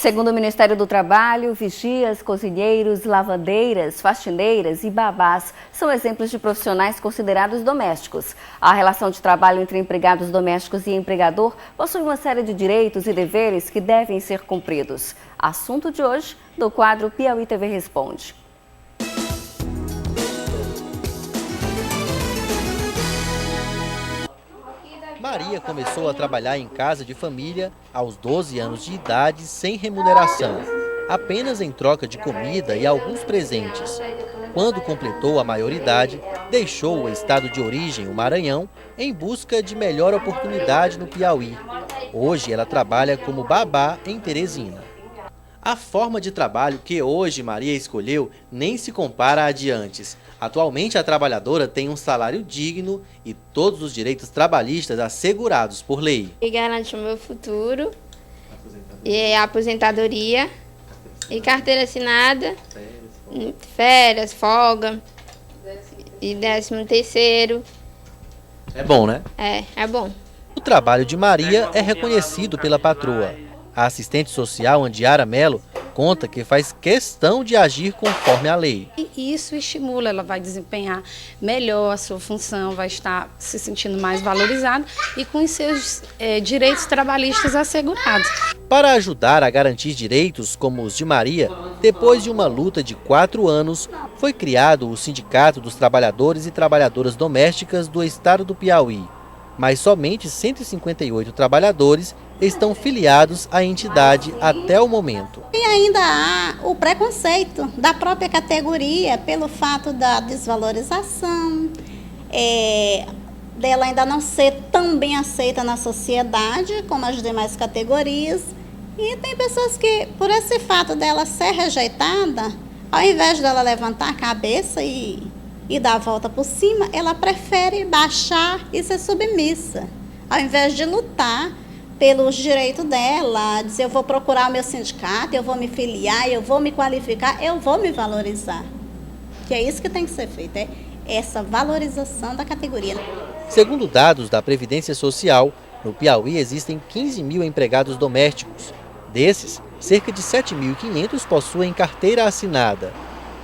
Segundo o Ministério do Trabalho, vigias, cozinheiros, lavandeiras, faxineiras e babás são exemplos de profissionais considerados domésticos. A relação de trabalho entre empregados domésticos e empregador possui uma série de direitos e deveres que devem ser cumpridos. Assunto de hoje do quadro Piauí TV Responde. Maria começou a trabalhar em casa de família aos 12 anos de idade sem remuneração, apenas em troca de comida e alguns presentes. Quando completou a maioridade, deixou o estado de origem, o Maranhão, em busca de melhor oportunidade no Piauí. Hoje ela trabalha como babá em Teresina. A forma de trabalho que hoje Maria escolheu nem se compara à de antes. Atualmente, a trabalhadora tem um salário digno e todos os direitos trabalhistas assegurados por lei. E garante o meu futuro, e aposentadoria, e carteira assinada, férias, folga, e 13º. É bom, né? É bom. O trabalho de Maria é reconhecido pela patroa. A assistente social Andiara Melo conta que faz questão de agir conforme a lei. E isso estimula, ela vai desempenhar melhor a sua função, vai estar se sentindo mais valorizada e com os seus direitos trabalhistas assegurados. Para ajudar a garantir direitos como os de Maria, depois de uma luta de 4 anos, foi criado o Sindicato dos Trabalhadores e Trabalhadoras Domésticas do Estado do Piauí. Mas somente 158 trabalhadores estão filiados à entidade até o momento. E ainda há o preconceito da própria categoria pelo fato da desvalorização, dela ainda não ser tão bem aceita na sociedade como as demais categorias. E tem pessoas que, por esse fato dela ser rejeitada, ao invés dela levantar a cabeça e dar a volta por cima, ela prefere baixar e ser submissa. Ao invés de lutar pelos direitos dela, dizer eu vou procurar o meu sindicato, eu vou me filiar, eu vou me qualificar, eu vou me valorizar. Que é isso que tem que ser feito, é essa valorização da categoria. Segundo dados da Previdência Social, no Piauí existem 15 mil empregados domésticos. Desses, cerca de 7.500 possuem carteira assinada.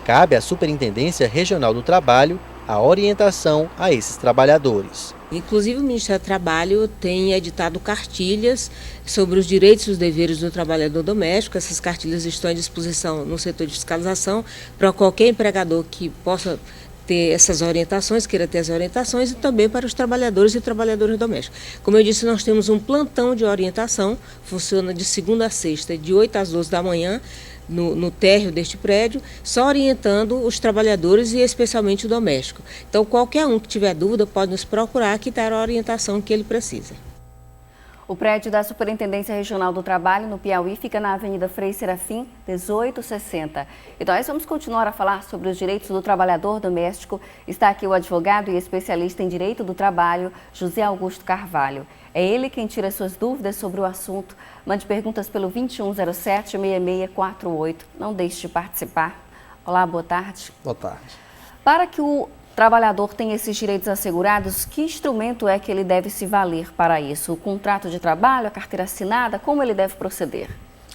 Cabe à Superintendência Regional do Trabalho a orientação a esses trabalhadores. Inclusive, o Ministério do Trabalho tem editado cartilhas sobre os direitos e os deveres do trabalhador doméstico. Essas cartilhas estão à disposição no setor de fiscalização para qualquer empregador que possa ter essas orientações, queira ter as orientações, e também para os trabalhadores e trabalhadoras domésticos. Como eu disse, nós temos um plantão de orientação, funciona de segunda a sexta, de 8 às 12 da manhã, no térreo deste prédio, só orientando os trabalhadores e especialmente o doméstico. Então, qualquer um que tiver dúvida pode nos procurar que dará a orientação que ele precisa. O prédio da Superintendência Regional do Trabalho, no Piauí, fica na Avenida Frei Serafim, 1860. E nós vamos continuar a falar sobre os direitos do trabalhador doméstico. Está aqui o advogado e especialista em direito do trabalho, José Augusto Carvalho. É ele quem tira suas dúvidas sobre o assunto. Mande perguntas pelo 2107-6648. Não deixe de participar. Olá, boa tarde. Boa tarde. Para que o trabalhador tenha esses direitos assegurados, que instrumento é que ele deve se valer para isso? O contrato de trabalho, a carteira assinada, como ele deve proceder?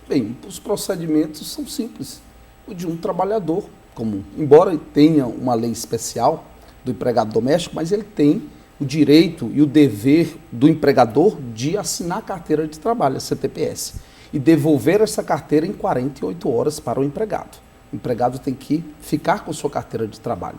Bem, os procedimentos são simples. O de um trabalhador comum. Embora tenha uma lei especial do empregado doméstico, mas ele tem o direito e o dever do empregador de assinar a carteira de trabalho, a CTPS, e devolver essa carteira em 48 horas para o empregado. O empregado tem que ficar com sua carteira de trabalho.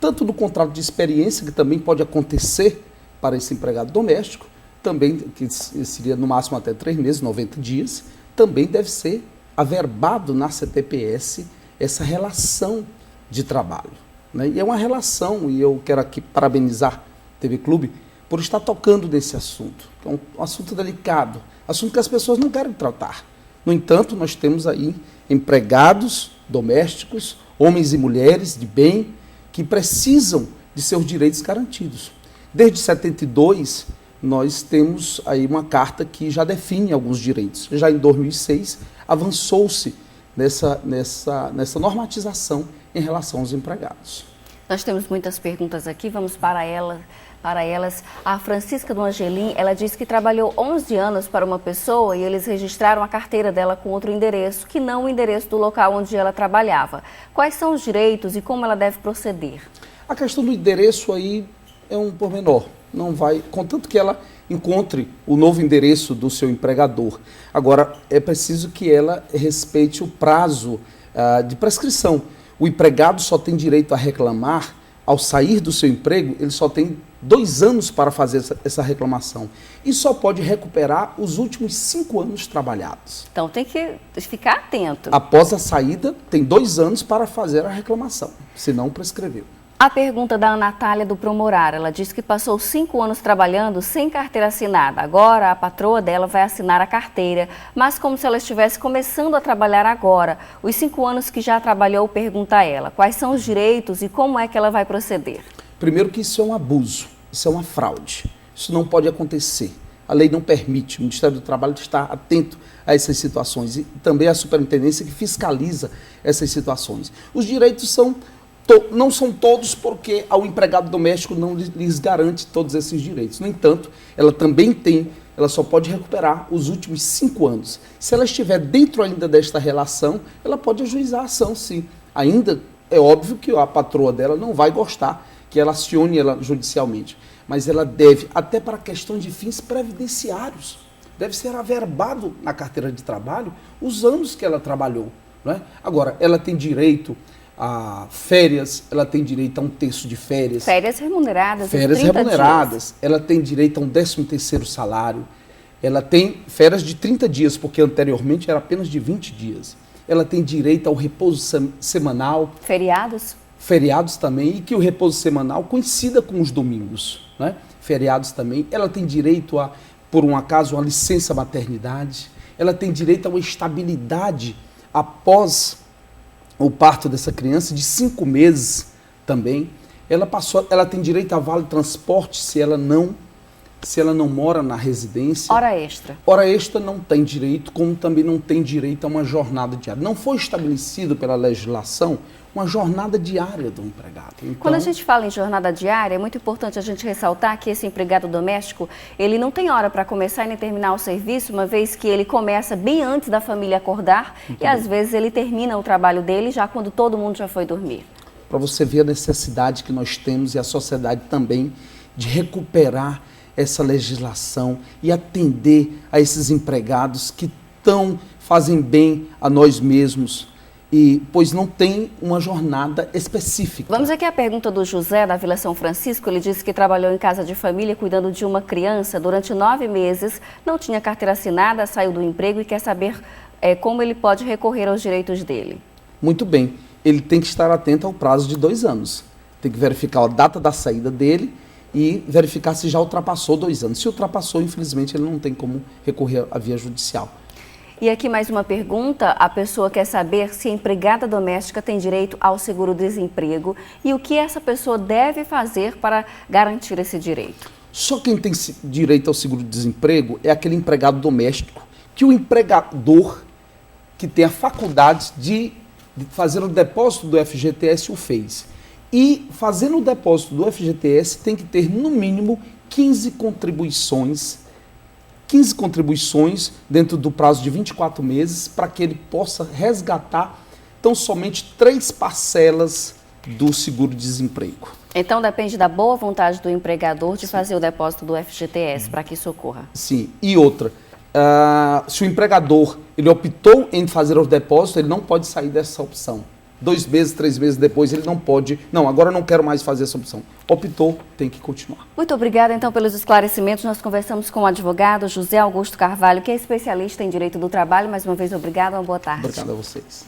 Tanto do contrato de experiência, que também pode acontecer para esse empregado doméstico, também, que seria no máximo até 3 meses, 90 dias, também deve ser averbado na CTPS essa relação de trabalho, né? E é uma relação, e eu quero aqui parabenizar a TV Clube por estar tocando nesse assunto, que é um assunto delicado, assunto que as pessoas não querem tratar. No entanto, nós temos aí empregados domésticos, homens e mulheres de bem, que precisam de seus direitos garantidos. Desde 72, nós temos aí uma carta que já define alguns direitos. Já em 2006, avançou-se nessa normatização em relação aos empregados. Nós temos muitas perguntas aqui, vamos para elas. para elas. A Francisca do Angelim, ela disse que trabalhou 11 anos para uma pessoa e eles registraram a carteira dela com outro endereço, que não o endereço do local onde ela trabalhava. Quais são os direitos e como ela deve proceder? A questão do endereço aí é um pormenor. Não vai, contanto que ela encontre o novo endereço do seu empregador. Agora, é preciso que ela respeite o prazo de prescrição. O empregado só tem direito a reclamar ao sair do seu emprego, ele só tem 2 anos para fazer essa reclamação. E só pode recuperar os últimos 5 anos trabalhados. Então tem que ficar atento. Após a saída, tem 2 anos para fazer a reclamação, senão prescreveu. A pergunta da Ana Natália do Promorar, ela disse que passou 5 anos trabalhando sem carteira assinada. Agora a patroa dela vai assinar a carteira, mas como se ela estivesse começando a trabalhar agora. Os 5 anos que já trabalhou, pergunta a ela, quais são os direitos e como é que ela vai proceder? Primeiro que isso é um abuso, isso é uma fraude, isso não pode acontecer. A lei não permite, o Ministério do Trabalho está atento a essas situações e também a superintendência que fiscaliza essas situações. Os direitos não são todos porque ao empregado doméstico não lhes garante todos esses direitos. No entanto, ela só pode recuperar os últimos 5 anos. Se ela estiver dentro ainda desta relação, ela pode ajuizar a ação, sim. Ainda é óbvio que a patroa dela não vai gostar que ela acione ela judicialmente, mas ela deve, até para questões de fins previdenciários, deve ser averbado na carteira de trabalho os anos que ela trabalhou. Não é? Agora, ela tem direito a férias, ela tem direito a 1/3 de férias. Férias remuneradas. Férias remuneradas. Ela tem direito a um 13º salário. Ela tem férias de 30 dias, porque anteriormente era apenas de 20 dias. Ela tem direito ao repouso semanal. Feriados? Feriados também, e que o repouso semanal coincida com os domingos. Né? Feriados também. Ela tem direito a, por um acaso, uma licença maternidade. Ela tem direito a uma estabilidade após o parto dessa criança de 5 meses também. Ela tem direito a vale transporte se ela não mora na residência. Hora extra. Hora extra não tem direito, como também não tem direito a uma jornada diária. Não foi estabelecido pela legislação uma jornada diária do empregado. Então, quando a gente fala em jornada diária, é muito importante a gente ressaltar que esse empregado doméstico, ele não tem hora para começar e nem terminar o serviço, uma vez que ele começa bem antes da família acordar e às vezes ele termina o trabalho dele já quando todo mundo já foi dormir. Para você ver a necessidade que nós temos e a sociedade também de recuperar essa legislação e atender a esses empregados que fazem bem a nós mesmos, pois não tem uma jornada específica. Vamos aqui à pergunta do José, da Vila São Francisco. Ele disse que trabalhou em casa de família cuidando de uma criança durante 9 meses, não tinha carteira assinada, saiu do emprego e quer saber como ele pode recorrer aos direitos dele. Muito bem, ele tem que estar atento ao prazo de 2 anos. Tem que verificar a data da saída dele e verificar se já ultrapassou 2 anos. Se ultrapassou, infelizmente, ele não tem como recorrer à via judicial. E aqui mais uma pergunta, a pessoa quer saber se a empregada doméstica tem direito ao seguro-desemprego e o que essa pessoa deve fazer para garantir esse direito. Só quem tem direito ao seguro-desemprego é aquele empregado doméstico que o empregador que tem a faculdade de fazer o depósito do FGTS o fez. E fazendo o depósito do FGTS tem que ter no mínimo 15 contribuições dentro do prazo de 24 meses para que ele possa resgatar tão somente 3 parcelas do seguro-desemprego. Então depende da boa vontade do empregador de fazer o depósito do FGTS para que isso ocorra. Sim, e outra, se o empregador ele optou em fazer o depósito, ele não pode sair dessa opção. 2 meses, 3 meses depois, ele não pode, não, agora eu não quero mais fazer essa opção. Optou, tem que continuar. Muito obrigada, então, pelos esclarecimentos. Nós conversamos com o advogado José Augusto Carvalho, que é especialista em direito do trabalho. Mais uma vez, obrigado, uma boa tarde. Obrigado a vocês.